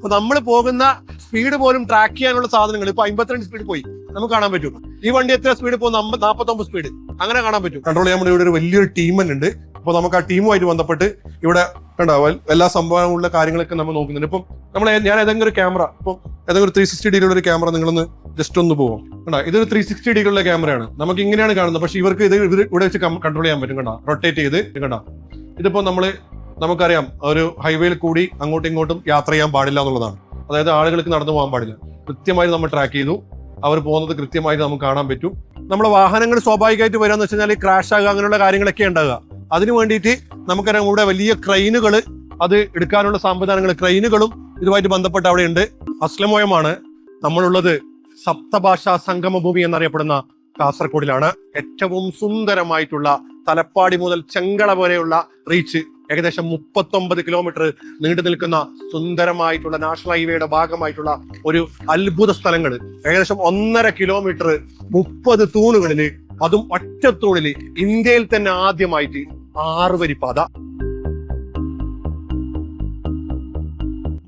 അപ്പൊ നമ്മൾ പോകുന്ന സ്പീഡ് പോലും ട്രാക്ക് ചെയ്യാനുള്ള സാധനങ്ങൾ ഇപ്പൊ 52 സ്പീഡ് പോയി നമുക്ക് കാണാൻ പറ്റും. ഈ വണ്ടി എത്ര സ്പീഡ് പോകും? 49 സ്പീഡ് അങ്ങനെ കാണാൻ പറ്റും. കൺട്രോൾ ചെയ്യാൻ വേണ്ടി ഇവിടെ ഒരു വലിയൊരു ടീം തന്നെ ഉണ്ട്. അപ്പൊ നമുക്ക് ആ ടീമുമായിട്ട് ബന്ധപ്പെട്ട് ഇവിടെ ഉണ്ടാവും എല്ലാ സംഭവങ്ങളുള്ള കാര്യങ്ങളൊക്കെ നമ്മൾ നോക്കുന്നുണ്ട്. ഇപ്പം ഞാൻ ഏതെങ്കിലും ഒരു ക്യാമറ, ഇപ്പം ഏതെങ്കിലും ഒരു 360 ഡിഗ്രിയുള്ള ഒരു ക്യാമറ നിങ്ങളൊന്ന് ജസ്റ്റ് ഒന്ന് പോകും കണ്ടാ, ഇതൊരു 360 ഡിഗ്രിയുള്ള ക്യാമറയാണ്. നമുക്ക് ഇങ്ങനെയാണ് കാണുന്നത്, പക്ഷെ ഇവർക്ക് ഇത് ഇവിടെ വെച്ച് കൺട്രോൾ ചെയ്യാൻ പറ്റും. കണ്ടാ, റൊട്ടേറ്റ് ചെയ്ത് കണ്ടാ. ഇതിപ്പോ നമുക്കറിയാം ഒരു ഹൈവേയിൽ കൂടി അങ്ങോട്ടും ഇങ്ങോട്ടും യാത്ര ചെയ്യാൻ പാടില്ല എന്നുള്ളതാണ്. അതായത് ആളുകൾക്ക് നടന്നു പോകാൻ പാടില്ല. കൃത്യമായി നമ്മൾ ട്രാക്ക് ചെയ്തു, അവർ പോകുന്നത് കൃത്യമായിട്ട് നമുക്ക് കാണാൻ പറ്റും. നമ്മുടെ വാഹനങ്ങൾ സ്വാഭാവികമായിട്ട് വരാന്ന് വെച്ച് കഴിഞ്ഞാൽ ക്രാഷ് ആകുക, അങ്ങനെയുള്ള കാര്യങ്ങളൊക്കെ ഉണ്ടാകുക. അതിനു വേണ്ടിയിട്ട് നമുക്കറിയാം ഇവിടെ വലിയ ക്രെയിനുകൾ, അത് എടുക്കാനുള്ള സംവിധാനങ്ങൾ, ക്രെയിനുകളും ഇതുമായിട്ട് ബന്ധപ്പെട്ട് അവിടെ ഉണ്ട്. അസ്ലമോയമാണ് നമ്മളുള്ളത്. സപ്തഭാഷാ സംഗമഭൂമി എന്നറിയപ്പെടുന്ന കാസർഗോഡിലാണ്. ഏറ്റവും സുന്ദരമായിട്ടുള്ള തലപ്പാടി മുതൽ ചെങ്കള വരെയുള്ള റീച്ച് ഏകദേശം 39 കിലോമീറ്റർ നീണ്ടു നിൽക്കുന്ന സുന്ദരമായിട്ടുള്ള നാഷണൽ ഹൈവേയുടെ ഭാഗമായിട്ടുള്ള ഒരു അത്ഭുത സ്ഥലങ്ങൾ. ഏകദേശം 1.5 കിലോമീറ്റർ 30 തൂണുകളില്, അതും ഒറ്റത്തൂണില് ഇന്ത്യയിൽ തന്നെ ആദ്യമായിട്ട് 6 വരിപ്പാത.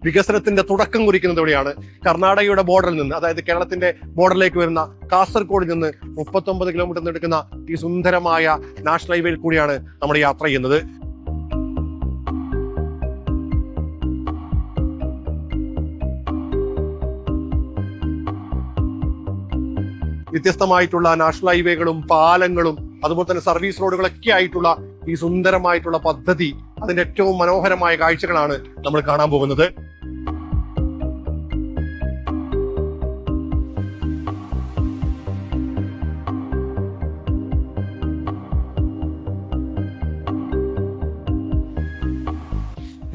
വികസനത്തിന്റെ തുടക്കം കുറിക്കുന്നത് എവിടെയാണ്? കർണാടകയുടെ ബോർഡറിൽ നിന്ന്, അതായത് കേരളത്തിന്റെ ബോർഡറിലേക്ക് വരുന്ന കാസർഗോഡിൽ നിന്ന് 39 കിലോമീറ്റർ നീണ്ടുന്ന ഈ സുന്ദരമായ നാഷണൽ ഹൈവേയിൽ കൂടിയാണ് നമ്മൾ യാത്ര ചെയ്യുന്നത്. വ്യത്യസ്തമായിട്ടുള്ള നാഷണൽ ഹൈവേകളും പാലങ്ങളും അതുപോലെ തന്നെ സർവീസ് റോഡുകളൊക്കെ ആയിട്ടുള്ള ഈ സുന്ദരമായിട്ടുള്ള പദ്ധതി, അതിന്റെ ഏറ്റവും മനോഹരമായ കാഴ്ചകളാണ് നമ്മൾ കാണാൻ പോകുന്നത്.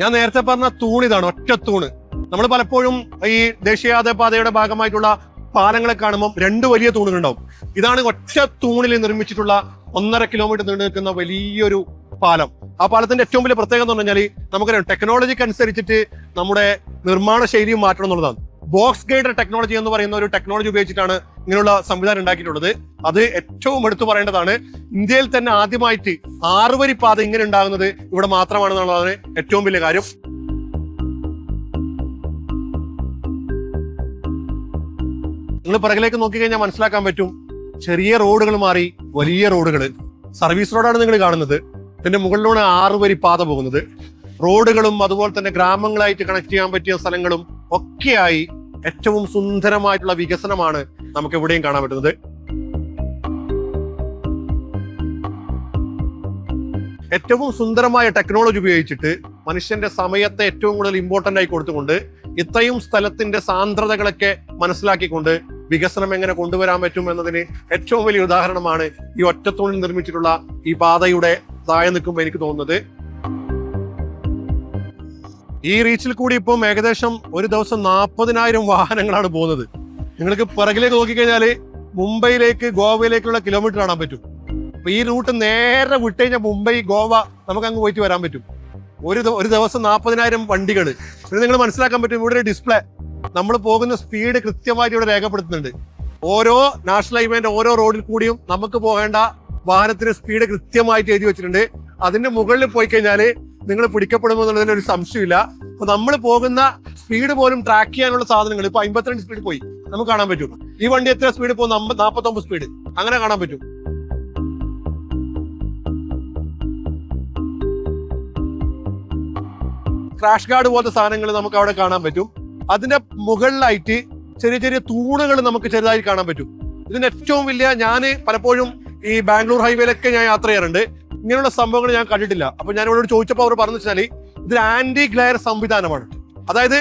ഞാൻ നേരത്തെ പറഞ്ഞ തൂണിതാണ്, ഒറ്റത്തൂണ്. നമ്മൾ പലപ്പോഴും ഈ ദേശീയപാത പാതയുടെ ഭാഗമായിട്ടുള്ള പാലങ്ങളെ കാണുമ്പോൾ 2 വലിയ തൂണുകൾ ഉണ്ടാവും. ഇതാണ് ഒറ്റ തൂണിൽ നിർമ്മിച്ചിട്ടുള്ള 1.5 കിലോമീറ്റർ നീണ്ടു നിൽക്കുന്ന വലിയൊരു പാലം. ആ പാലത്തിന്റെ ഏറ്റവും വലിയ പ്രത്യേകത എന്ന് പറഞ്ഞാൽ നമുക്കറിയാം, ടെക്നോളജിക്ക് അനുസരിച്ചിട്ട് നമ്മുടെ നിർമ്മാണ ശൈലിയും മാറ്റണം എന്നുള്ളതാണ്. ബോക്സ് ഗൈഡർ ടെക്നോളജി എന്ന് പറയുന്ന ഒരു ടെക്നോളജി ഉപയോഗിച്ചിട്ടാണ് ഇങ്ങനെയുള്ള സംവിധാനം ഉണ്ടാക്കിയിട്ടുള്ളത്. അത് ഏറ്റവും എടുത്തു പറയേണ്ടതാണ്. ഇന്ത്യയിൽ തന്നെ ആദ്യമായിട്ട് 6 വരി പാത ഇങ്ങനെ ഉണ്ടാകുന്നത് ഇവിടെ മാത്രമാണെന്നുള്ളതാണ് ഏറ്റവും വലിയ കാര്യം. നിങ്ങൾ പിറകിലേക്ക് നോക്കിക്കഴിഞ്ഞാൽ മനസ്സിലാക്കാൻ പറ്റും, ചെറിയ റോഡുകൾ മാറി വലിയ റോഡുകൾ. സർവീസ് റോഡാണ് നിങ്ങൾ കാണുന്നത്. ഇതിന്റെ മുകളിലൂടെ 6 വരി പാത പോകുന്നത്. റോഡുകളും അതുപോലെ തന്നെ ഗ്രാമങ്ങളായിട്ട് കണക്ട് ചെയ്യാൻ പറ്റിയ സ്ഥലങ്ങളും ഒക്കെയായി ഏറ്റവും സുന്ദരമായിട്ടുള്ള വികസനമാണ് നമുക്ക് എവിടെയും കാണാൻ പറ്റുന്നത്. ഏറ്റവും സുന്ദരമായ ടെക്നോളജി ഉപയോഗിച്ചിട്ട് മനുഷ്യന്റെ സമയത്തെ ഏറ്റവും കൂടുതൽ ഇമ്പോർട്ടന്റ് ആയി കൊടുത്തുകൊണ്ട് ഇത്രയും സ്ഥലത്തിന്റെ സാന്ദ്രതകളൊക്കെ മനസ്സിലാക്കിക്കൊണ്ട് വികസനം എങ്ങനെ കൊണ്ടുവരാൻ പറ്റും എന്നതിന് ഏറ്റവും വലിയ ഉദാഹരണമാണ് ഈ ഒറ്റത്തൂണിൽ നിർമ്മിച്ചിട്ടുള്ള ഈ പാതയുടെ താഴെ നിൽക്കുമ്പോൾ എനിക്ക് തോന്നുന്നത്. ഈ റീച്ചിൽ കൂടി ഇപ്പം ഏകദേശം ഒരു ദിവസം 40,000 വാഹനങ്ങളാണ് പോകുന്നത്. നിങ്ങൾക്ക് പിറകിലേക്ക് നോക്കിക്കഴിഞ്ഞാല് മുംബൈയിലേക്ക് ഗോവയിലേക്കുള്ള കിലോമീറ്റർ കാണാൻ പറ്റും. അപ്പൊ ഈ റൂട്ട് നേരെ വിട്ടുകഴിഞ്ഞാൽ മുംബൈ ഗോവ നമുക്ക് അങ്ങ് പോയിട്ട് വരാൻ പറ്റും. ഒരു ദിവസം 40,000 വണ്ടികൾ. ഇത് നിങ്ങൾ മനസ്സിലാക്കാൻ പറ്റും. ഇവിടെ ഒരു ഡിസ്പ്ലേ, നമ്മൾ പോകുന്ന സ്പീഡ് കൃത്യമായിട്ട് ഇവിടെ രേഖപ്പെടുത്തുന്നുണ്ട്. ഓരോ നാഷണൽ ഹൈവേന്റെ ഓരോ റോഡിൽ കൂടിയും നമുക്ക് പോകേണ്ട വാഹനത്തിന്റെ സ്പീഡ് കൃത്യമായിട്ട് എഴുതി വെച്ചിട്ടുണ്ട്. അതിന്റെ മുകളിൽ പോയി കഴിഞ്ഞാൽ നിങ്ങൾ പിടിക്കപ്പെടുമോ എന്നുള്ളതിന് ഒരു സംശയമില്ല. അപ്പൊ നമ്മൾ പോകുന്ന സ്പീഡ് പോലും ട്രാക്ക് ചെയ്യാനുള്ള സാധനങ്ങൾ ഇപ്പൊ 52 സ്പീഡ് പോയി നമുക്ക് കാണാൻ പറ്റും. ഈ വണ്ടി എത്ര സ്പീഡ് പോകും? 49 സ്പീഡ് അങ്ങനെ കാണാൻ പറ്റും. ക്രാഷ് ഗാർഡ് പോലത്തെ സാധനങ്ങൾ നമുക്ക് അവിടെ കാണാൻ പറ്റും. അതിന്റെ മുകളിലായിട്ട് ചെറിയ ചെറിയ തൂണുകൾ നമുക്ക് ചെറുതായി കാണാൻ പറ്റും. ഇതിന് ഏറ്റവും വലിയ, ഞാൻ പലപ്പോഴും ഈ ബാംഗ്ലൂർ ഹൈവേയിലൊക്കെ ഞാൻ യാത്ര ചെയ്യാറുണ്ട്, ഇങ്ങനെയുള്ള സംഭവങ്ങൾ ഞാൻ കണ്ടിട്ടില്ല. അപ്പൊ ഞാൻ ഇവിടെ ചോദിച്ചപ്പോൾ അവർ പറഞ്ഞു വെച്ചാൽ ഇതൊരു ആന്റി ഗ്ലെയർ സംവിധാനമാണ്. അതായത്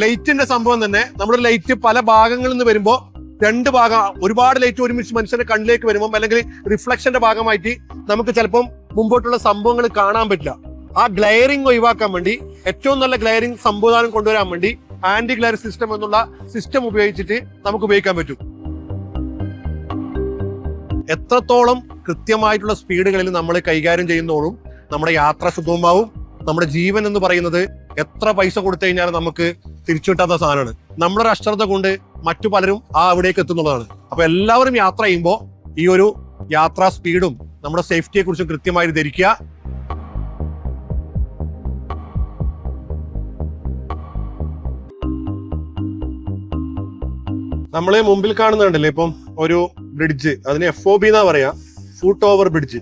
ലൈറ്റിന്റെ സംഭവം തന്നെ, നമ്മുടെ ലൈറ്റ് പല ഭാഗങ്ങളിൽ നിന്ന് വരുമ്പോൾ 2 ഭാഗം, ഒരുപാട് ലൈറ്റ് ഒരുമിച്ച് മനുഷ്യന്റെ കണ്ണിലേക്ക് വരുമ്പോൾ അല്ലെങ്കിൽ റിഫ്ലക്ഷന്റെ ഭാഗമായിട്ട് നമുക്ക് ചിലപ്പം മുമ്പോട്ടുള്ള സംഭവങ്ങൾ കാണാൻ പറ്റില്ല. ആ ഗ്ലെയറിംഗ് ഒഴിവാക്കാൻ വേണ്ടി, ഏറ്റവും നല്ല ഗ്ലെയറിംഗ് സംവിധാനം കൊണ്ടുവരാൻ വേണ്ടി ആന്റി ഗ്ലെയർ സിസ്റ്റം എന്നുള്ള സിസ്റ്റം ഉപയോഗിച്ചിട്ട് നമുക്ക് ഉപയോഗിക്കാൻ പറ്റും. എത്രത്തോളം കൃത്യമായിട്ടുള്ള സ്പീഡുകളിൽ നമ്മൾ കൈകാര്യം ചെയ്യുന്നോളും നമ്മുടെ യാത്ര സുഗമമാവും. നമ്മുടെ ജീവൻ എന്ന് പറയുന്നത് എത്ര പൈസ കൊടുത്തു കഴിഞ്ഞാലും നമുക്ക് തിരിച്ചു കിട്ടാത്ത സാധനമാണ്. നമ്മളൊരു അശ്രദ്ധ കൊണ്ട് മറ്റു പലരും അവിടേക്ക് എത്തുന്നുള്ളതാണ്. അപ്പൊ എല്ലാവരും യാത്ര ചെയ്യുമ്പോൾ ഈ ഒരു യാത്രാ സ്പീഡും നമ്മുടെ സേഫ്റ്റിയെ കുറിച്ചും കൃത്യമായി ധരിക്കുക. നമ്മളെ മുമ്പിൽ കാണുന്നുണ്ടല്ലേ ഇപ്പം ഒരു ബ്രിഡ്ജ്, അതിന് FOB എന്നാ പറയാ, ഫൂട്ട് ഓവർ ബ്രിഡ്ജ്.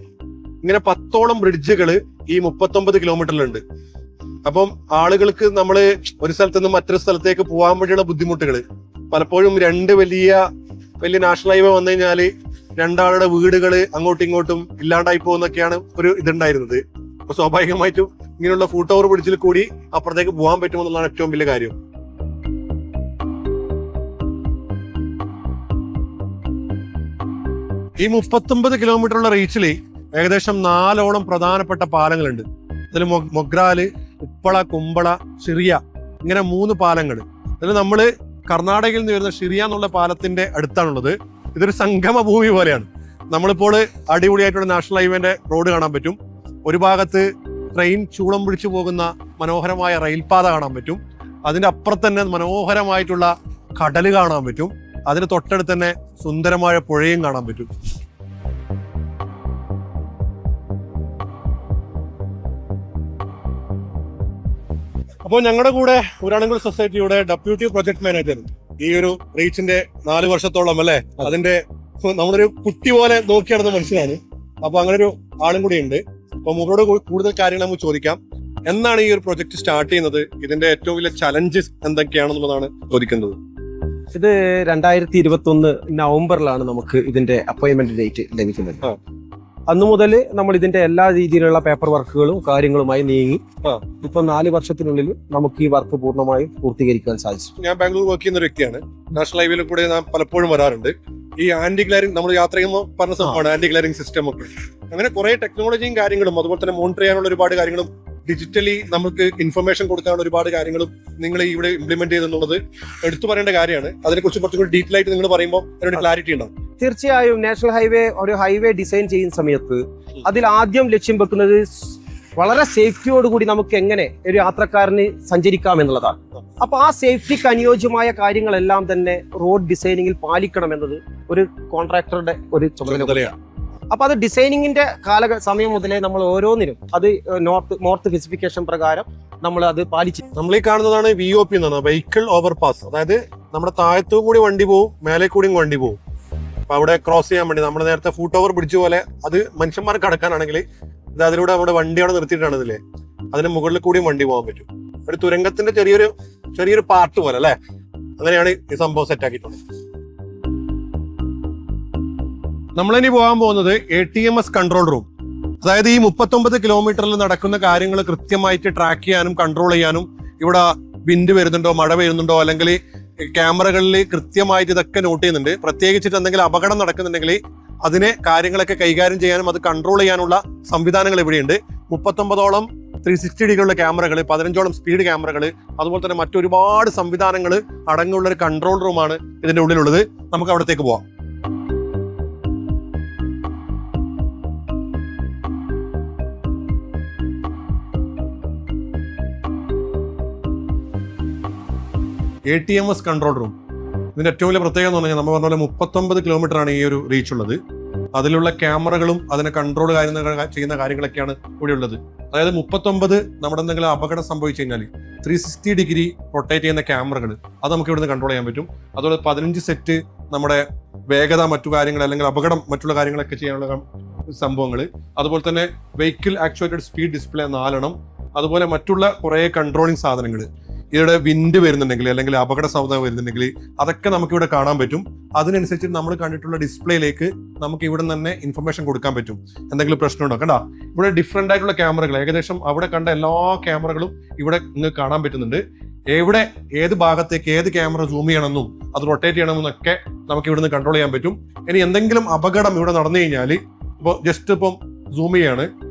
ഇങ്ങനെ 10ഓളം ബ്രിഡ്ജുകൾ ഈ 39 കിലോമീറ്ററിലുണ്ട്. അപ്പം ആളുകൾക്ക് നമ്മൾ ഒരു സ്ഥലത്ത് നിന്ന് മറ്റൊരു സ്ഥലത്തേക്ക് പോകാൻ വേണ്ടിയുള്ള ബുദ്ധിമുട്ടുകൾ പലപ്പോഴും വലിയ നാഷണൽ ഹൈവേ വന്നു കഴിഞ്ഞാല് രണ്ടാളുടെ വീടുകൾ അങ്ങോട്ടും ഇങ്ങോട്ടും ഇല്ലാണ്ടായി പോകുന്നൊക്കെയാണ് ഒരു ഇതുണ്ടായിരുന്നത്. അപ്പൊ സ്വാഭാവികമായിട്ടും ഇങ്ങനെയുള്ള ഫൂട്ട് ഓവർ ബ്രിഡ്ജിൽ കൂടി അപ്പുറത്തേക്ക് പോകാൻ പറ്റുമെന്നുള്ളതാണ് ഏറ്റവും വലിയ കാര്യം. ഈ 39 കിലോമീറ്ററുള്ള റീച്ചിൽ ഏകദേശം 4ഓളം പ്രധാനപ്പെട്ട പാലങ്ങളുണ്ട്. അതിൽ മൊഗ്രാല്, ഉപ്പള, കുമ്പള, ഷിറിയ, ഇങ്ങനെ 3 പാലങ്ങൾ. അതിൽ നമ്മള് കർണാടകയിൽ നിന്ന് വരുന്ന ഷിറിയ എന്നുള്ള പാലത്തിന്റെ അടുത്താണുള്ളത്. ഇതൊരു സംഗമ ഭൂമി പോലെയാണ്. നമ്മളിപ്പോൾ അടിപൊളിയായിട്ടുള്ള നാഷണൽ ഹൈവേന്റെ റോഡ് കാണാൻ പറ്റും. ഒരു ഭാഗത്ത് ട്രെയിൻ ചൂളം പിടിച്ചു പോകുന്ന മനോഹരമായ റെയിൽപാത കാണാൻ പറ്റും. അതിന്റെ അപ്പുറത്ത് തന്നെ മനോഹരമായിട്ടുള്ള കടല് കാണാൻ പറ്റും. അതിന് തൊട്ടടുത്ത് തന്നെ സുന്ദരമായ പുഴയും കാണാൻ പറ്റും. അപ്പോൾ ഞങ്ങളുടെ കൂടെ ഊരാളുങ്കൽ സൊസൈറ്റിയുടെ ഡെപ്യൂട്ടി പ്രൊജക്ട് മാനേജർ ഈ ഒരു റീച്ചിന്റെ 4 വർഷത്തോളം അല്ലെ, അതിന്റെ നമ്മളൊരു കുട്ടി പോലെ നോക്കി നടന്ന മനുഷ്യനാണ്. അപ്പൊ അങ്ങനെ ഒരു ആളും കൂടി ഉണ്ട്. അപ്പൊ മൂപ്പരോട് കൂടുതൽ കാര്യങ്ങൾ നമുക്ക് ചോദിക്കാം. എന്നാണ് ഈ ഒരു പ്രൊജക്ട് സ്റ്റാർട്ട് ചെയ്യുന്നത്? ഇതിന്റെ ഏറ്റവും വലിയ ചലഞ്ചസ് എന്തൊക്കെയാണെന്നുള്ളതാണ് ചോദിക്കുന്നത്. ഇത് 2021 നവംബറിലാണ് നമുക്ക് ഇതിന്റെ അപ്പോയിന്റ്മെന്റ് ഡേറ്റ് ലഭിക്കുന്നത്. അന്നു മുതൽ നമ്മൾ ഇതിന്റെ എല്ലാ രീതിയിലുള്ള പേപ്പർ വർക്കുകളും കാര്യങ്ങളുമായി നീങ്ങി ഇപ്പൊ 4 വർഷത്തിനുള്ളിൽ നമുക്ക് ഈ വർക്ക് പൂർണ്ണമായും പൂർത്തീകരിക്കാൻ സാധിച്ചു. ഞാൻ ബാംഗ്ലൂർ വർക്ക് ചെയ്യുന്ന ഒരു വ്യക്തിയാണ്. നാഷണൽ ഹൈവേയിൽ കൂടെ ഞാൻ പലപ്പോഴും വരാറുണ്ട്. ഈ ആന്റി ഗ്ലാരിംഗ് നമ്മൾ യാത്ര ചെയ്യുമ്പോൾ പറഞ്ഞ സംഭവമാണ് ആന്റി ഗ്ലാരിംഗ് സിസ്റ്റം ഒക്കെ. അങ്ങനെ കുറെ ടെക്നോളജിയും കാര്യങ്ങളും അതുപോലെ തന്നെ മോണിറ്റർ ചെയ്യാനുള്ള ഒരുപാട് കാര്യങ്ങളും ഡിജിറ്റലി നമുക്ക് ഇൻഫർമേഷൻ കൊടുക്കാനുള്ള ഒരുപാട് കാര്യങ്ങളും നിങ്ങൾ ഇവിടെ ഇംപ്ലിമെന്റ് ചെയ്തെന്നുള്ളത് എടുത്തു പറയേണ്ട കാര്യമാണ്. അതിനെക്കുറിച്ച് കുറച്ചും കൂടി ഡീറ്റെയിൽ ആയിട്ട് നിങ്ങൾ പറയുമ്പോൾ അതിനൊരു ക്ലാരിറ്റി ഉണ്ടാവും. തീർച്ചയായും നാഷണൽ ഹൈവേ ഒരു ഹൈവേ ഡിസൈൻ ചെയ്യുന്ന സമയത്ത് അതിൽ ആദ്യം ലക്ഷ്യം വെക്കുന്നത് വളരെ സേഫ്റ്റിയോടുകൂടി നമുക്ക് എങ്ങനെ ഒരു യാത്രക്കാരന് സഞ്ചരിക്കാം എന്നുള്ളതാണ്. അപ്പൊ ആ സേഫ്റ്റിക്ക് അനുയോജ്യമായ കാര്യങ്ങളെല്ലാം തന്നെ റോഡ് ഡിസൈനിങ്ങിൽ പാലിക്കണം എന്നത് ഒരു കോൺട്രാക്ടറുടെ ഒരു ചുമതലയാണ്. അപ്പൊ അത് ഡിസൈനിങ്ങിന്റെ സമയം മുതലേ നമ്മൾ ഓരോന്നിനും അത് നോർത്ത് സ്പെസിഫിക്കേഷൻ പ്രകാരം നമ്മൾ അത് പാലിച്ചു. നമ്മൾ ഈ കാണുന്നതാണ് VOP എന്നാണ്, വെഹിക്കിൾ ഓവർപാസ്. അതായത് നമ്മുടെ താഴത്തു കൂടി വണ്ടി പോവും, മേലെ കൂടിയും വണ്ടി പോവും. അപ്പൊ അവിടെ ക്രോസ് ചെയ്യാൻ വേണ്ടി നമ്മൾ നേരത്തെ ഫൂട്ട് ഓവർ ബ്രിഡ്ജ് പോലെ അത് മനുഷ്യന്മാർക്ക് കടക്കാനാണെങ്കിൽ ഇത് അതിലൂടെ നമ്മുടെ വണ്ടി അവിടെ നിർത്തിയിട്ടാണ് ഇതില്ലേ, അതിന് മുകളിൽ കൂടിയും വണ്ടി പോകാൻ പറ്റും. ഒരു തുരങ്കത്തിന്റെ ചെറിയൊരു പാർട്ട് പോലെ അല്ലെ, അങ്ങനെയാണ് ഈ സംഭവം സെറ്റ് ആക്കിയിട്ടുള്ളത്. നമ്മളിനി പോകാൻ പോകുന്നത് ATMS കൺട്രോൾ റൂം. അതായത് ഈ 39 കിലോമീറ്ററിൽ നടക്കുന്ന കാര്യങ്ങൾ കൃത്യമായിട്ട് ട്രാക്ക് ചെയ്യാനും കൺട്രോൾ ചെയ്യാനും, ഇവിടെ വിൻഡ് വരുന്നുണ്ടോ, മഴ വരുന്നുണ്ടോ, അല്ലെങ്കിൽ ക്യാമറകളിൽ കൃത്യമായിട്ട് ഇതൊക്കെ നോട്ട് ചെയ്യുന്നുണ്ട്. പ്രത്യേകിച്ചിട്ട് എന്തെങ്കിലും അപകടം നടക്കുന്നുണ്ടെങ്കിൽ അതിനെ കാര്യങ്ങളൊക്കെ കൈകാര്യം ചെയ്യാനും അത് കൺട്രോൾ ചെയ്യാനുള്ള സംവിധാനങ്ങൾ ഇവിടെയുണ്ട്. 39ഓളം 360 ഡിഗ്രിയുള്ള ക്യാമറകൾ, 15ഓളം സ്പീഡ് ക്യാമറകൾ, അതുപോലെ തന്നെ മറ്റൊരുപാട് സംവിധാനങ്ങൾ അടങ്ങുള്ള ഒരു കൺട്രോൾ റൂമാണ് ഇതിന്റെ ഉള്ളിലുള്ളത്. നമുക്ക് അവിടത്തേക്ക് പോവാം. ATMS control room. ഇതിന്റെ ഏറ്റവും വലിയ പ്രത്യേകത എന്ന് പറഞ്ഞാൽ നമ്മൾ പറഞ്ഞ പോലെ 39 കിലോമീറ്റർ ആണ് ഈ ഒരു റീച്ച് ഉള്ളത്. അതിലുള്ള ക്യാമറകളും അതിനെ കൺട്രോൾ ചെയ്യുന്ന കാര്യങ്ങളൊക്കെയാണ് ഇവിടെ ഉള്ളത്. അതായത് 39 നമ്മുടെ എന്തെങ്കിലും അപകടം സംഭവിച്ചു കഴിഞ്ഞാൽ 360 ഡിഗ്രി റൊട്ടേറ്റ് ചെയ്യുന്ന ക്യാമറകൾ അത് നമുക്ക് ഇവിടുന്ന് കൺട്രോൾ ചെയ്യാൻ പറ്റും. അതുപോലെ 15 സെറ്റ് നമ്മുടെ വേഗത, മറ്റു കാര്യങ്ങൾ അല്ലെങ്കിൽ അപകടം മറ്റുള്ള കാര്യങ്ങളൊക്കെ ചെയ്യാനുള്ള സംഭവങ്ങൾ. അതുപോലെ തന്നെ വെഹിക്കിൾ ആക്ച്വേറ്റഡ് സ്പീഡ് ഡിസ്പ്ലേ 4 എണ്ണം. അതുപോലെ മറ്റുള്ള കുറേ കൺട്രോളിങ് സാധനങ്ങൾ. ഇവിടെ വിൻഡ് വരുന്നുണ്ടെങ്കിൽ അല്ലെങ്കിൽ അപകട സാധ്യത വരുന്നുണ്ടെങ്കിൽ അതൊക്കെ നമുക്ക് ഇവിടെ കാണാൻ പറ്റും. അതിനനുസരിച്ച് നമ്മൾ കണ്ടിട്ടുള്ള ഡിസ്പ്ലേയിലേക്ക് നമുക്ക് ഇവിടെ തന്നെ ഇൻഫർമേഷൻ കൊടുക്കാൻ പറ്റും. എന്തെങ്കിലും പ്രശ്നമുണ്ടോ കണ്ടാ, ഇവിടെ ഡിഫറെന്റ് ആയിട്ടുള്ള ക്യാമറകൾ, ഏകദേശം അവിടെ കണ്ട എല്ലാ ക്യാമറകളും ഇവിടെ നിങ്ങൾക്ക് കാണാൻ പറ്റുന്നുണ്ട്. എവിടെ ഏത് ഭാഗത്തേക്ക് ഏത് ക്യാമറ സൂം ചെയ്യണമെന്നും അത് റൊട്ടേറ്റ് ചെയ്യണമെന്നൊക്കെ നമുക്ക് ഇവിടുന്ന് കൺട്രോൾ ചെയ്യാൻ പറ്റും. ഇനി എന്തെങ്കിലും അപകടം ഇവിടെ നടന്നു കഴിഞ്ഞാൽ ഇപ്പോൾ ജസ്റ്റ് ഇപ്പം സൂം ചെയ്യാണ്,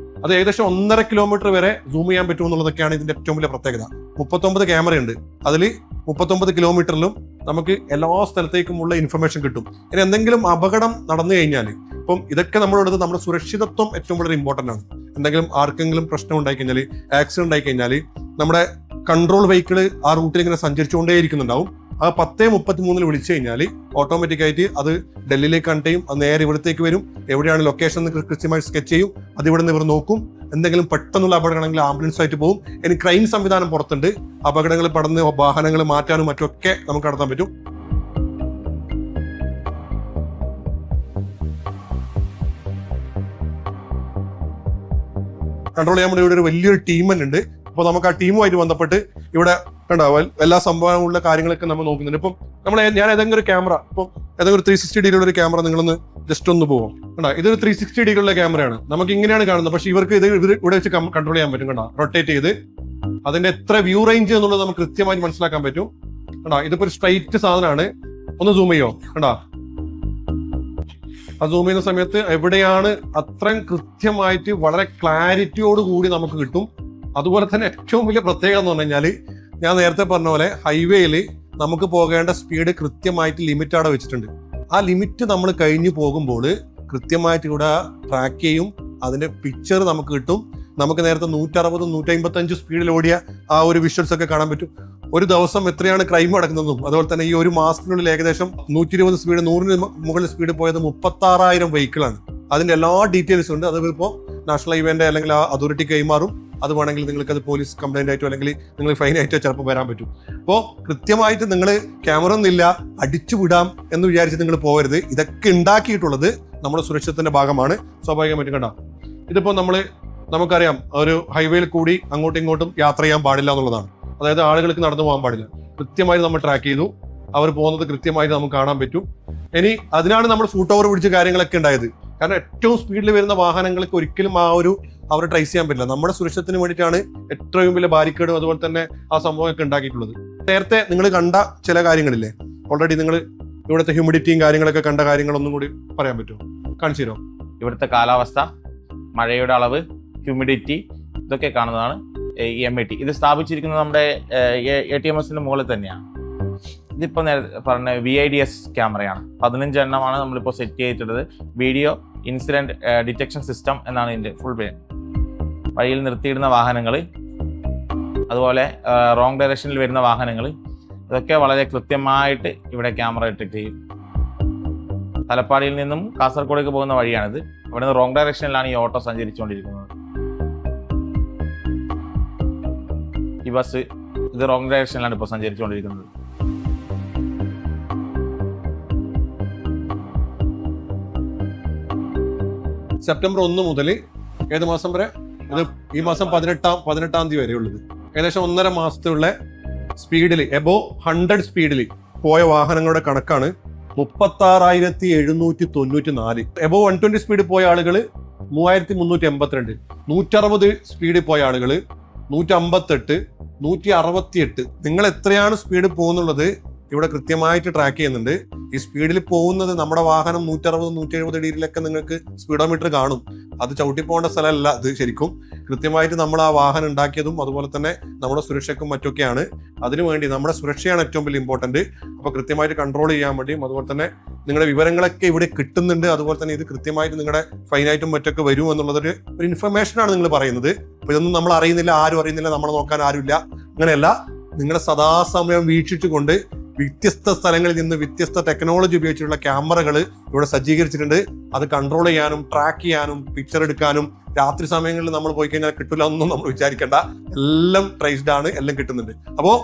അത് ഏകദേശം 1.5 കിലോമീറ്റർ വരെ സൂം ചെയ്യാൻ പറ്റും എന്നുള്ളതൊക്കെയാണ് ഇതിന്റെ ഏറ്റവും വലിയ പ്രത്യേകത. 39 ക്യാമറയുണ്ട്. അതിൽ 39 കിലോമീറ്ററിലും നമുക്ക് എല്ലാ സ്ഥലത്തേക്കുമുള്ള ഇൻഫർമേഷൻ കിട്ടും. ഇനി എന്തെങ്കിലും അപകടം നടന്നു കഴിഞ്ഞാൽ ഇപ്പം ഇതൊക്കെ നമ്മളെടുത്ത് നമ്മുടെ സുരക്ഷിതത്വം ഏറ്റവും വളരെ ഇമ്പോർട്ടന്റ് ആണ്. എന്തെങ്കിലും ആർക്കെങ്കിലും പ്രശ്നം ഉണ്ടായി കഴിഞ്ഞാൽ, ആക്സിഡന്റ് ഉണ്ടായി കഴിഞ്ഞാൽ നമ്മുടെ കൺട്രോൾ വെഹിക്കിൾ ആ റൂട്ടിൽ ഇങ്ങനെ സഞ്ചരിച്ചുകൊണ്ടേയിരിക്കുന്നുണ്ടാവും. അത് 10:33 വിളിച്ചു കഴിഞ്ഞാൽ ഓട്ടോമാറ്റിക് ആയിട്ട് അത് ഡൽഹിയിലേക്ക് കണക്ട് ചെയ്യും. അത് നേരെ ഇവിടത്തേക്ക് വരും. എവിടെയാണ് ലൊക്കേഷൻ എന്ന് കൃത്യമായി സ്കെച്ച് ചെയ്യും. അത് ഇവിടെ നിന്ന് ഇവർ നോക്കും. എന്തെങ്കിലും പെട്ടെന്നുള്ള അപകടമാണെങ്കിൽ ആംബുലൻസ് ആയിട്ട് പോകും. ഇനി ക്രൈം സംവിധാനം പുറത്തുണ്ട്. അപകടങ്ങൾ പടന്ന് വാഹനങ്ങൾ മാറ്റാനും മറ്റൊക്കെ നമുക്ക് നടത്താൻ പറ്റും. കൺട്രോൾ ചെയ്യാൻ വേണ്ടി ഇവിടെ ഒരു വലിയൊരു ടീം തന്നെ ഉണ്ട്. അപ്പോൾ നമുക്ക് ആ ടീമുമായിട്ട് ബന്ധപ്പെട്ട് ഇവിടെ ഉണ്ടാവും എല്ലാ സംഭവങ്ങളുള്ള കാര്യങ്ങളൊക്കെ നമ്മൾ നോക്കുന്നുണ്ട്. ഇപ്പം ഞാൻ ഏതെങ്കിലും ഒരു ക്യാമറ, ഇപ്പം ഏതെങ്കിലും ഒരു 360 ഡിഗ്രിയുള്ള ഒരു ക്യാമറ നിങ്ങളൊന്ന് ജസ്റ്റ് ഒന്ന് പോകാം. കണ്ടോ, ഇതൊരു 360 ഡിഗ്രിയുള്ള ക്യാമറയാണ്. നമുക്ക് ഇങ്ങനെയാണ് കാണുന്നത്, പക്ഷെ ഇവർക്ക് ഇത് ഇവിടെ വെച്ച് കൺട്രോൾ ചെയ്യാൻ പറ്റും. കണ്ടോ, റൊട്ടേറ്റ് ചെയ്ത് അതിന്റെ എത്ര വ്യൂ റേഞ്ച് എന്നുള്ളത് നമുക്ക് കൃത്യമായിട്ട് മനസ്സിലാക്കാൻ പറ്റും. കണ്ടോ, ഇതിപ്പോ ഒരു സ്ട്രൈറ്റ് സാധനമാണ്. ഒന്ന് സൂം ചെയ്യോ? കണ്ടോ, ആ സൂം ചെയ്യുന്ന സമയത്ത് എവിടെയാണ് അത്രയും കൃത്യമായിട്ട് വളരെ ക്ലാരിറ്റിയോട് കൂടി നമുക്ക് കിട്ടും. അതുപോലെ തന്നെ ഏറ്റവും വലിയ പ്രത്യേകത എന്ന് പറഞ്ഞു കഴിഞ്ഞാൽ, ഞാൻ നേരത്തെ പറഞ്ഞ പോലെ ഹൈവേയിൽ നമുക്ക് പോകേണ്ട സ്പീഡ് കൃത്യമായിട്ട് ലിമിറ്റ് അവിടെ വെച്ചിട്ടുണ്ട്. ആ ലിമിറ്റ് നമ്മൾ കഴിഞ്ഞു പോകുമ്പോൾ കൃത്യമായിട്ട് ഇവിടെ ട്രാക്ക് ചെയ്യും. അതിന്റെ പിക്ചർ നമുക്ക് കിട്ടും. നമുക്ക് നേരത്തെ 160, 155 സ്പീഡിൽ ഓടിയ ആ ഒരു വിഷ്വൽസ് ഒക്കെ കാണാൻ പറ്റും. ഒരു ദിവസം എത്രയാണ് ക്രൈം നടക്കുന്നതും, അതുപോലെ തന്നെ ഈ ഒരു മാസത്തിനുള്ളിൽ ഏകദേശം 120 സ്പീഡ്, 100 മുകളിൽ സ്പീഡ് പോയത് 36,000 വെഹിക്കിളാണ്. അതിന്റെ എല്ലാ ഡീറ്റെയിൽസും ഉണ്ട്. അത് ഇപ്പോൾ നാഷണൽ ഹൈവേന്റെ അല്ലെങ്കിൽ ആ അതോറിറ്റി കൈമാറും. അത് വേണമെങ്കിൽ നിങ്ങൾക്ക് അത് പോലീസ് കംപ്ലൈന്റ് ആയിട്ടോ അല്ലെങ്കിൽ നിങ്ങൾ ഫൈൻ ആയിട്ടോ ചിലപ്പോൾ വരാൻ പറ്റും. അപ്പോൾ കൃത്യമായിട്ട് നിങ്ങൾ ക്യാമറ ഒന്നുമില്ല അടിച്ചു വിടാം എന്ന് വിചാരിച്ച് നിങ്ങൾ പോകരുത്. ഇതൊക്കെ ഉണ്ടാക്കിയിട്ടുള്ളത് നമ്മുടെ സുരക്ഷത്തിന്റെ ഭാഗമാണ്. സ്വാഭാവികമായിട്ടും കണ്ട, ഇതിപ്പോ നമുക്കറിയാം ഒരു ഹൈവേയിൽ കൂടി അങ്ങോട്ടും ഇങ്ങോട്ടും യാത്ര ചെയ്യാൻ പാടില്ല എന്നുള്ളതാണ്. അതായത് ആളുകൾക്ക് നടന്നു പോകാൻ പാടില്ല. കൃത്യമായിട്ട് നമ്മൾ ട്രാക്ക് ചെയ്തു. അവർ പോകുന്നത് കൃത്യമായിട്ട് നമുക്ക് കാണാൻ പറ്റും. ഇനി അതിനാണ് നമ്മൾ ഫൂട്ട് ഓവർ പിടിച്ച കാര്യങ്ങളൊക്കെ ഉണ്ടായത്. കാരണം ഏറ്റവും സ്പീഡിൽ വരുന്ന വാഹനങ്ങൾക്ക് ഒരിക്കലും അവരെ ട്രേസ് ചെയ്യാൻ പറ്റില്ല. നമ്മുടെ സുരക്ഷത്തിന് വേണ്ടിയിട്ടാണ് ഏറ്റവും വലിയ ബാരിക്കേഡും അതുപോലെ തന്നെ ആ സംഭവമൊക്കെ ഉണ്ടാക്കിയിട്ടുള്ളത്. നേരത്തെ നിങ്ങൾ കണ്ട ചില കാര്യങ്ങളില്ലേ, ഓൾറെഡി നിങ്ങൾ ഇവിടുത്തെ ഹ്യൂമിഡിറ്റിയും കാര്യങ്ങളൊക്കെ കണ്ട കാര്യങ്ങളൊന്നും കൂടി പറയാൻ പറ്റുമോ? കാണിച്ചു തരുമോ? ഇവിടുത്തെ കാലാവസ്ഥ, മഴയുടെ അളവ്, ഹ്യൂമിഡിറ്റി, ഇതൊക്കെ കാണുന്നതാണ് ഈ MIT. ഇത് സ്ഥാപിച്ചിരിക്കുന്നത് നമ്മുടെ ATMSന്റെ മുകളിൽ തന്നെയാണ്. ഇതിപ്പോൾ നേരത്തെ പറഞ്ഞ VIDS ക്യാമറയാണ്. 15 എണ്ണമാണ് നമ്മളിപ്പോൾ സെറ്റ് ചെയ്തിട്ടുള്ളത്. വീഡിയോ ഇൻസിഡന്റ് ഡിറ്റക്ഷൻ സിസ്റ്റം എന്നാണ് ഇതിൻ്റെ ഫുൾ പേര്. വഴിയിൽ നിർത്തിയിടുന്ന വാഹനങ്ങൾ, അതുപോലെ റോങ് ഡയറക്ഷനിൽ വരുന്ന വാഹനങ്ങൾ, ഇതൊക്കെ വളരെ കൃത്യമായിട്ട് ഇവിടെ ക്യാമറ ഡിറ്റക്ട് ചെയ്യും. തലപ്പാടിയിൽ നിന്നും കാസർഗോഡേക്ക് പോകുന്ന വഴിയാണിത്. ഇവിടെ നിന്ന് റോങ് ഡയറക്ഷനിലാണ് ഈ ഓട്ടോ സഞ്ചരിച്ചുകൊണ്ടിരിക്കുന്നത്. ഈ ബസ് ഇത് റോങ് ഡയറക്ഷനിലാണ് ഇപ്പോൾ സഞ്ചരിച്ചുകൊണ്ടിരിക്കുന്നത്. സെപ്റ്റംബർ 1 മുതൽ ഏത് മാസം വരെ? ഇത് ഈ മാസം 18-ാം തീയതി വരെ ഉള്ളത്. ഏകദേശം 1.5 മാസത്തിലുള്ള സ്പീഡിൽ എബോ 100 സ്പീഡിൽ പോയ വാഹനങ്ങളുടെ കണക്കാണ് 36,794. എബോ 120 സ്പീഡിൽ പോയ ആളുകൾ 3,382. 160 സ്പീഡിൽ പോയ ആളുകൾ 158, 168. നിങ്ങൾ എത്രയാണ് സ്പീഡ് പോകുന്നുള്ളത് ഇവിടെ കൃത്യമായിട്ട് ട്രാക്ക് ചെയ്യുന്നുണ്ട്. ഈ സ്പീഡിൽ പോകുന്നത് നമ്മുടെ വാഹനം 160, 170 ഡിഗ്രിയിലൊക്കെ നിങ്ങൾക്ക് സ്പീഡോമീറ്റർ കാണും. അത് ചവിട്ടി പോകേണ്ട സ്ഥലമല്ല ഇത്. ശരിക്കും കൃത്യമായിട്ട് നമ്മൾ ആ വാഹനം ഉണ്ടാക്കിയതും അതുപോലെ തന്നെ നമ്മുടെ സുരക്ഷയ്ക്കും മറ്റൊക്കെയാണ്. അതിനുവേണ്ടി നമ്മുടെ സുരക്ഷയാണ് ഏറ്റവും വലിയ ഇമ്പോർട്ടന്റ്. അപ്പോൾ കൃത്യമായിട്ട് കൺട്രോൾ ചെയ്യാൻ വേണ്ടിയും അതുപോലെ തന്നെ നിങ്ങളുടെ വിവരങ്ങളൊക്കെ ഇവിടെ കിട്ടുന്നുണ്ട്. അതുപോലെ തന്നെ ഇത് കൃത്യമായിട്ട് നിങ്ങളുടെ ഫൈനായിട്ടും മറ്റൊക്കെ വരും എന്നുള്ളതൊരു ഇൻഫർമേഷനാണ് നിങ്ങൾ പറയുന്നത്. അപ്പോൾ ഇതൊന്നും നമ്മൾ അറിയുന്നില്ല, ആരും അറിയുന്നില്ല, നമ്മളെ നോക്കാൻ ആരുമില്ല. അങ്ങനെയല്ല, നിങ്ങളുടെ സദാസമയം വീക്ഷിച്ചുകൊണ്ട് വ്യത്യസ്ത സ്ഥലങ്ങളിൽ നിന്ന് വ്യത്യസ്ത ടെക്നോളജി ഉപയോഗിച്ചിട്ടുള്ള ക്യാമറകൾ ഇവിടെ സജ്ജീകരിച്ചിട്ടുണ്ട്. അത് കൺട്രോൾ ചെയ്യാനും ട്രാക്ക് ചെയ്യാനും പിക്ചർ എടുക്കാനും രാത്രി സമയങ്ങളിൽ നമ്മൾ പോയി കഴിഞ്ഞാൽ കിട്ടില്ല എന്നൊന്നും നമ്മൾ വിചാരിക്കേണ്ട. എല്ലാം ട്രേസ്ഡ് ആണ്, എല്ലാം കിട്ടുന്നുണ്ട്. അപ്പോൾ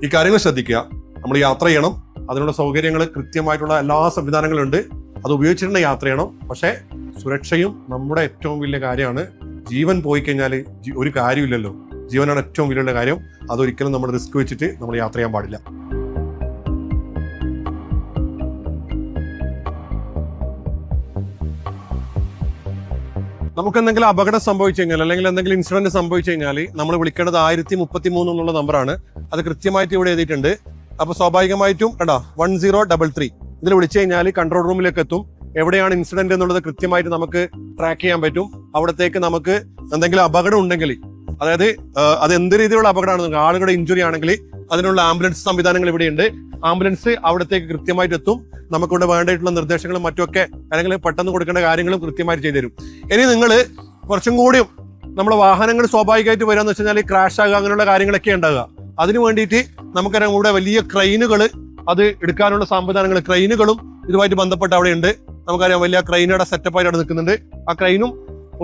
ഈ കാര്യങ്ങൾ ശ്രദ്ധിക്കുക. നമ്മൾ യാത്ര ചെയ്യണം, അതിനുള്ള സൗകര്യങ്ങൾ കൃത്യമായിട്ടുള്ള എല്ലാ സംവിധാനങ്ങളും ഉണ്ട്. അത് ഉപയോഗിച്ചിട്ടുണ്ട് യാത്ര ചെയ്യണം. പക്ഷേ സുരക്ഷയും നമ്മുടെ ഏറ്റവും വലിയ കാര്യമാണ്. ജീവൻ പോയി കഴിഞ്ഞാൽ ഒരു കാര്യമില്ലല്ലോ. ജീവനാണ് ഏറ്റവും വലിയ കാര്യം. അതൊരിക്കലും നമ്മൾ റിസ്ക് വെച്ചിട്ട് നമ്മൾ യാത്ര ചെയ്യാൻ പാടില്ല. നമുക്ക് എന്തെങ്കിലും അപകടം സംഭവിച്ചു കഴിഞ്ഞാൽ അല്ലെങ്കിൽ എന്തെങ്കിലും ഇൻസിഡന്റ് സംഭവിച്ചു കഴിഞ്ഞാൽ നമ്മൾ വിളിക്കേണ്ടത് 1033 എന്നുള്ള നമ്പറാണ്. അത് കൃത്യമായിട്ട് ഇവിടെ എഴുതിയിട്ടുണ്ട്. അപ്പൊ സ്വാഭാവികമായിട്ടും 1033 ഇതിൽ വിളിച്ചു കഴിഞ്ഞാൽ കൺട്രോൾ റൂമിലേക്ക് എത്തും. എവിടെയാണ് ഇൻസിഡന്റ് എന്നുള്ളത് കൃത്യമായിട്ട് നമുക്ക് ട്രാക്ക് ചെയ്യാൻ പറ്റും. അവിടത്തേക്ക് നമുക്ക് എന്തെങ്കിലും അപകടം ഉണ്ടെങ്കിൽ, അതായത് അത് എന്ത് രീതിയിലുള്ള അപകടമാണെന്ന്, ആളുകളുടെ ഇഞ്ചുറി ആണെങ്കിൽ അതിനുള്ള ആംബുലൻസ് സംവിധാനങ്ങൾ ഇവിടെയുണ്ട്. ആംബുലൻസ് അവിടത്തേക്ക് കൃത്യമായിട്ട് എത്തും. നമുക്കിവിടെ വേണ്ടിയിട്ടുള്ള നിർദ്ദേശങ്ങളും മറ്റുമൊക്കെ അല്ലെങ്കിൽ പെട്ടെന്ന് കൊടുക്കേണ്ട കാര്യങ്ങളും കൃത്യമായിട്ട് ചെയ്തു തരും. ഇനി നിങ്ങൾ കുറച്ചും കൂടിയും നമ്മുടെ വാഹനങ്ങൾ സ്വാഭാവികമായിട്ട് വരാന്ന് വെച്ച് കഴിഞ്ഞാൽ ക്രാഷ് ആകുക, അങ്ങനെയുള്ള കാര്യങ്ങളൊക്കെ ഉണ്ടാകുക. അതിനു വേണ്ടിയിട്ട് നമുക്കറിയാം ഇവിടെ വലിയ ക്രെയിനുകൾ, അത് എടുക്കാനുള്ള സംവിധാനങ്ങൾ, ക്രെയിനുകളും ഇതുമായിട്ട് ബന്ധപ്പെട്ട് അവിടെ ഉണ്ട്. നമുക്കറിയാം വലിയ ക്രെയിനുടെ സെറ്റപ്പായിട്ട് അവിടെ നിൽക്കുന്നുണ്ട്. ആ ക്രെയിനും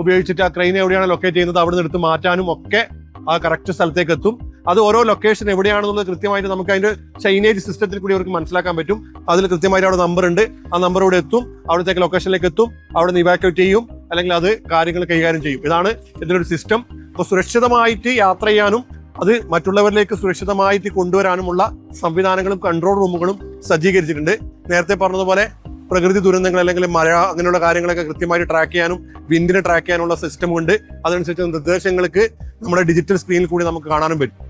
ഉപയോഗിച്ചിട്ട് ആ ക്രെയിൻ എവിടെയാണ് ലൊക്കേറ്റ് ചെയ്യുന്നത് അവിടെ നിന്ന് എടുത്ത് മാറ്റാനും ഒക്കെ ആ കറക്റ്റ് സ്ഥലത്തേക്ക് എത്തും. അത് ഓരോ ലൊക്കേഷൻ എവിടെയാണെന്നുള്ളത് കൃത്യമായിട്ട് നമുക്ക് അതിന്റെ ചൈനേജ് സിസ്റ്റത്തിൽ കൂടി അവർക്ക് മനസ്സിലാക്കാൻ പറ്റും. അതിൽ കൃത്യമായിട്ട് അവിടെ നമ്പർ ഉണ്ട്. ആ നമ്പർ ഇവിടെ എത്തും, അവിടത്തേക്ക് ലൊക്കേഷനിലേക്ക് എത്തും, അവിടെ നിന്ന് ഇവാക്യുവേറ്റ് ചെയ്യും. അല്ലെങ്കിൽ അത് കാര്യങ്ങൾ കൈകാര്യം ചെയ്യും. ഇതാണ് ഇതിനൊരു സിസ്റ്റം. അപ്പോൾ സുരക്ഷിതമായിട്ട് യാത്ര ചെയ്യാനും അത് മറ്റുള്ളവരിലേക്ക് സുരക്ഷിതമായിട്ട് കൊണ്ടുവരാനുമുള്ള സംവിധാനങ്ങളും കൺട്രോൾ റൂമുകളും സജ്ജീകരിച്ചിട്ടുണ്ട്. നേരത്തെ പറഞ്ഞതുപോലെ പ്രകൃതി ദുരന്തങ്ങൾ അല്ലെങ്കിൽ മഴ അങ്ങനെയുള്ള കാര്യങ്ങളൊക്കെ കൃത്യമായിട്ട് ട്രാക്ക് ചെയ്യാനും വിൻഡിനെ ട്രാക്ക് ചെയ്യാനുള്ള സിസ്റ്റം ഉണ്ട്. അതനുസരിച്ച് നിർദ്ദേശങ്ങൾക്ക് നമ്മുടെ ഡിജിറ്റൽ സ്ക്രീനിൽ കൂടി നമുക്ക് കാണാനും പറ്റും.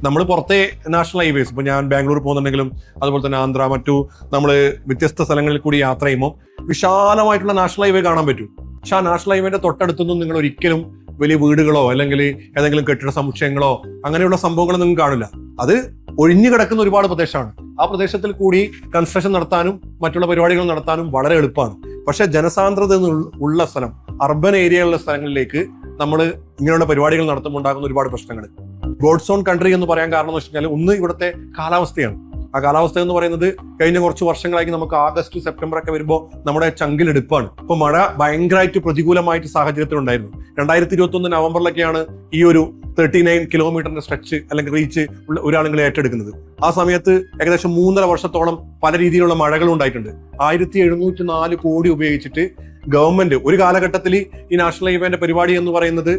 നമ്മൾ പുറത്തെ നാഷണൽ ഹൈവേസ്, ഇപ്പോൾ ഞാൻ ബാംഗ്ലൂർ പോകുന്നുണ്ടെങ്കിലും അതുപോലെ തന്നെ ആന്ധ്ര മറ്റു നമ്മൾ വ്യത്യസ്ത സ്ഥലങ്ങളിൽ കൂടി യാത്ര ചെയ്യുമ്പോൾ വിശാലമായിട്ടുള്ള നാഷണൽ ഹൈവേ കാണാൻ പറ്റും. പക്ഷെ ആ നാഷണൽ ഹൈവേന്റെ തൊട്ടടുത്തൊന്നും നിങ്ങൾ ഒരിക്കലും വലിയ വീടുകളോ അല്ലെങ്കിൽ ഏതെങ്കിലും കെട്ടിട സമുച്ചയങ്ങളോ അങ്ങനെയുള്ള സംഭവങ്ങളോ നിങ്ങൾക്ക് കാണില്ല. അത് ഒഴിഞ്ഞു കിടക്കുന്ന ഒരുപാട് പ്രദേശമാണ്. ആ പ്രദേശത്തിൽ കൂടി കൺസ്ട്രക്ഷൻ നടത്താനും മറ്റുള്ള പരിപാടികൾ നടത്താനും വളരെ എളുപ്പമാണ്. പക്ഷെ ജനസാന്ദ്രത ഉള്ള സ്ഥലം, അർബൻ ഏരിയയിലുള്ള സ്ഥലങ്ങളിലേക്ക് നമ്മൾ ഇങ്ങനെയുള്ള പരിപാടികൾ നടത്തുമ്പോൾ ഉണ്ടാകുന്ന ഒരുപാട് പ്രശ്നങ്ങൾ. ഗോഡ് സോൺ കൺട്രി എന്ന് പറയാൻ കാരണം എന്ന് വെച്ചാൽ ഒന്ന് ഇവിടുത്തെ കാലാവസ്ഥയാണ്. ആ കാലാവസ്ഥ എന്ന് പറയുന്നത് കഴിഞ്ഞ കുറച്ച് വർഷങ്ങളായി നമുക്ക് ആഗസ്റ്റ് സെപ്റ്റംബർ ഒക്കെ വരുമ്പോൾ നമ്മുടെ ചങ്കിലെടുപ്പാണ്. ഇപ്പൊ മഴ ഭയങ്കരമായിട്ട് പ്രതികൂലമായിട്ട് സാഹചര്യത്തിലുണ്ടായിരുന്നു. 2021 നവംബറിലൊക്കെയാണ് ഈ ഒരു 39 കിലോമീറ്ററിന്റെ സ്ട്രെച്ച് അല്ലെങ്കിൽ റീച്ച് ഒരാളുകളെ ഏറ്റെടുക്കുന്നത്. ആ സമയത്ത് ഏകദേശം 3.5 വർഷത്തോളം പല രീതിയിലുള്ള മഴകൾ ഉണ്ടായിട്ടുണ്ട്. 1704 കോടി ഉപയോഗിച്ചിട്ട് ഗവൺമെന്റ് ഒരു കാലഘട്ടത്തിൽ ഈ നാഷണൽ ഹൈവേന്റെ പരിപാടി എന്ന് പറയുന്നത്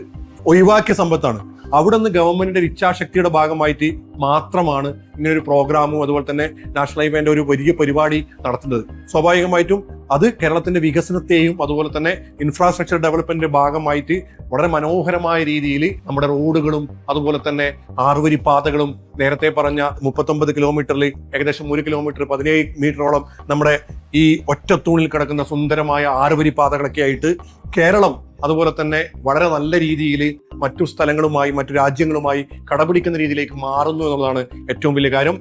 ഒഴിവാക്കിയ സമ്പത്താണ്. അവിടെ നിന്ന് ഗവൺമെന്റിന്റെ ഇച്ഛാശക്തിയുടെ ഭാഗമായിട്ട് മാത്രമാണ് ഇങ്ങനെ ഒരു പ്രോഗ്രാമും അതുപോലെ തന്നെ നാഷണൽ ഹൈവേന്റെ ഒരു വലിയ പരിപാടി നടത്തുന്നത്. സ്വാഭാവികമായിട്ടും അത് കേരളത്തിന്റെ വികസനത്തെയും അതുപോലെ തന്നെ ഇൻഫ്രാസ്ട്രക്ചർ ഡെവലപ്മെന്റിന്റെ ഭാഗമായിട്ട് വളരെ മനോഹരമായ രീതിയിൽ നമ്മുടെ റോഡുകളും അതുപോലെ തന്നെ 6 വരി പാതകളും നേരത്തെ പറഞ്ഞ 39 കിലോമീറ്ററിൽ ഏകദേശം 1 കിലോമീറ്റർ 17 മീറ്ററോളം നമ്മുടെ ഈ ഒറ്റത്തൂണിൽ കിടക്കുന്ന സുന്ദരമായ 6 വരി പാതകളൊക്കെ ആയിട്ട് കേരളം അതുപോലെ തന്നെ വളരെ നല്ല രീതിയിൽ മറ്റു സ്ഥലങ്ങളുമായി മറ്റു രാജ്യങ്ങളുമായി കടപിടിക്കുന്ന രീതിയിലേക്ക് മാറുന്നു എന്നുള്ളതാണ് ഏറ്റവും വലിയ കാര്യം.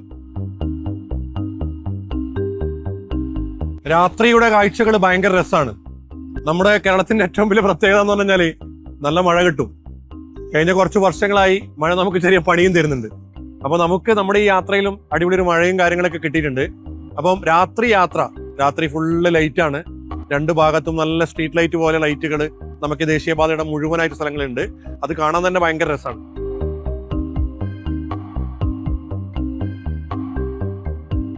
രാത്രിയുടെ കാഴ്ചകൾ ഭയങ്കര രസമാണ്. നമ്മുടെ കേരളത്തിന്റെ ഏറ്റവും വലിയ പ്രത്യേകത എന്ന് പറഞ്ഞാല് നല്ല മഴ കിട്ടും. കഴിഞ്ഞ കുറച്ച് വർഷങ്ങളായി മഴ നമുക്ക് ചെറിയ പണിയും തരുന്നുണ്ട്. അപ്പൊ നമുക്ക് നമ്മുടെ ഈ യാത്രയിലും അടിപൊളി ഒരു മഴയും കാര്യങ്ങളൊക്കെ കിട്ടിയിട്ടുണ്ട്. അപ്പം രാത്രി ഫുള്ള് ലൈറ്റാണ്. 2 ഭാഗത്തും നല്ല സ്ട്രീറ്റ് ലൈറ്റ് പോലെ ലൈറ്റുകൾ നമുക്ക് ദേശീയപാതയുടെ മുഴുവനായിട്ട് സ്ഥലങ്ങളുണ്ട്. അത് കാണാൻ തന്നെ ഭയങ്കര രസമാണ്.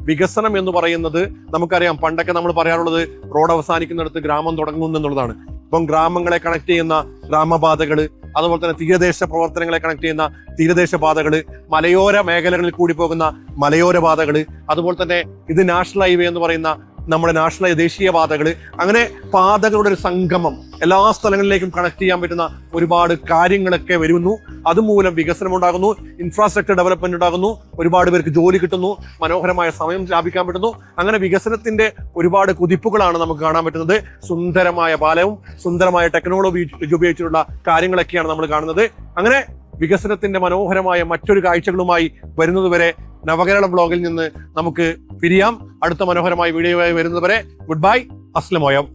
വികസനം എന്ന് പറയുന്നത് നമുക്കറിയാം, പണ്ടൊക്കെ നമ്മൾ പറയാറുള്ളത് റോഡ് അവസാനിക്കുന്നിടത്ത് ഗ്രാമം തുടങ്ങുന്നു എന്നുള്ളതാണ്. ഇപ്പം ഗ്രാമങ്ങളെ കണക്ട് ചെയ്യുന്ന ഗ്രാമപാതകള്, അതുപോലെ തന്നെ തീരദേശ പ്രവർത്തനങ്ങളെ കണക്ട് ചെയ്യുന്ന തീരദേശ പാതകള്, മലയോര മേഖലകളിൽ കൂടി പോകുന്ന മലയോര പാതകള്, അതുപോലെ തന്നെ ഇത് നാഷണൽ ഹൈവേ എന്ന് പറയുന്ന നമ്മുടെ ദേശീയ പാതകള്, അങ്ങനെ പാതകളുടെ ഒരു സംഗമം എല്ലാ സ്ഥലങ്ങളിലേക്കും കണക്ട് ചെയ്യാൻ പറ്റുന്ന ഒരുപാട് കാര്യങ്ങളൊക്കെ വരുന്നു. അതുമൂലം വികസനം ഉണ്ടാകുന്നു, ഇൻഫ്രാസ്ട്രക്ചർ ഡെവലപ്മെന്റ് ഉണ്ടാകുന്നു, ഒരുപാട് പേർക്ക് ജോലി കിട്ടുന്നു, മനോഹരമായ സമയം ലാഭിക്കാൻ പറ്റുന്നു. അങ്ങനെ വികസനത്തിന്റെ ഒരുപാട് കുതിപ്പുകളാണ് നമുക്ക് കാണാൻ പറ്റുന്നത്. സുന്ദരമായ പാലവും സുന്ദരമായ ടെക്നോളജി ഉപയോഗിച്ചിട്ടുള്ള കാര്യങ്ങളൊക്കെയാണ് നമ്മൾ കാണുന്നത്. അങ്ങനെ വികസനത്തിന്റെ മനോഹരമായ മറ്റൊരു കാഴ്ചകളുമായി വരുന്നതുവരെ നവകേരള ബ്ലോഗിൽ നിന്ന് നമുക്ക് പിരിയാം. അടുത്ത മനോഹരമായ വീഡിയോയുമായി വരുന്നതുവരെ ഗുഡ് ബൈ, അസ്സലാമു അലൈക്കും.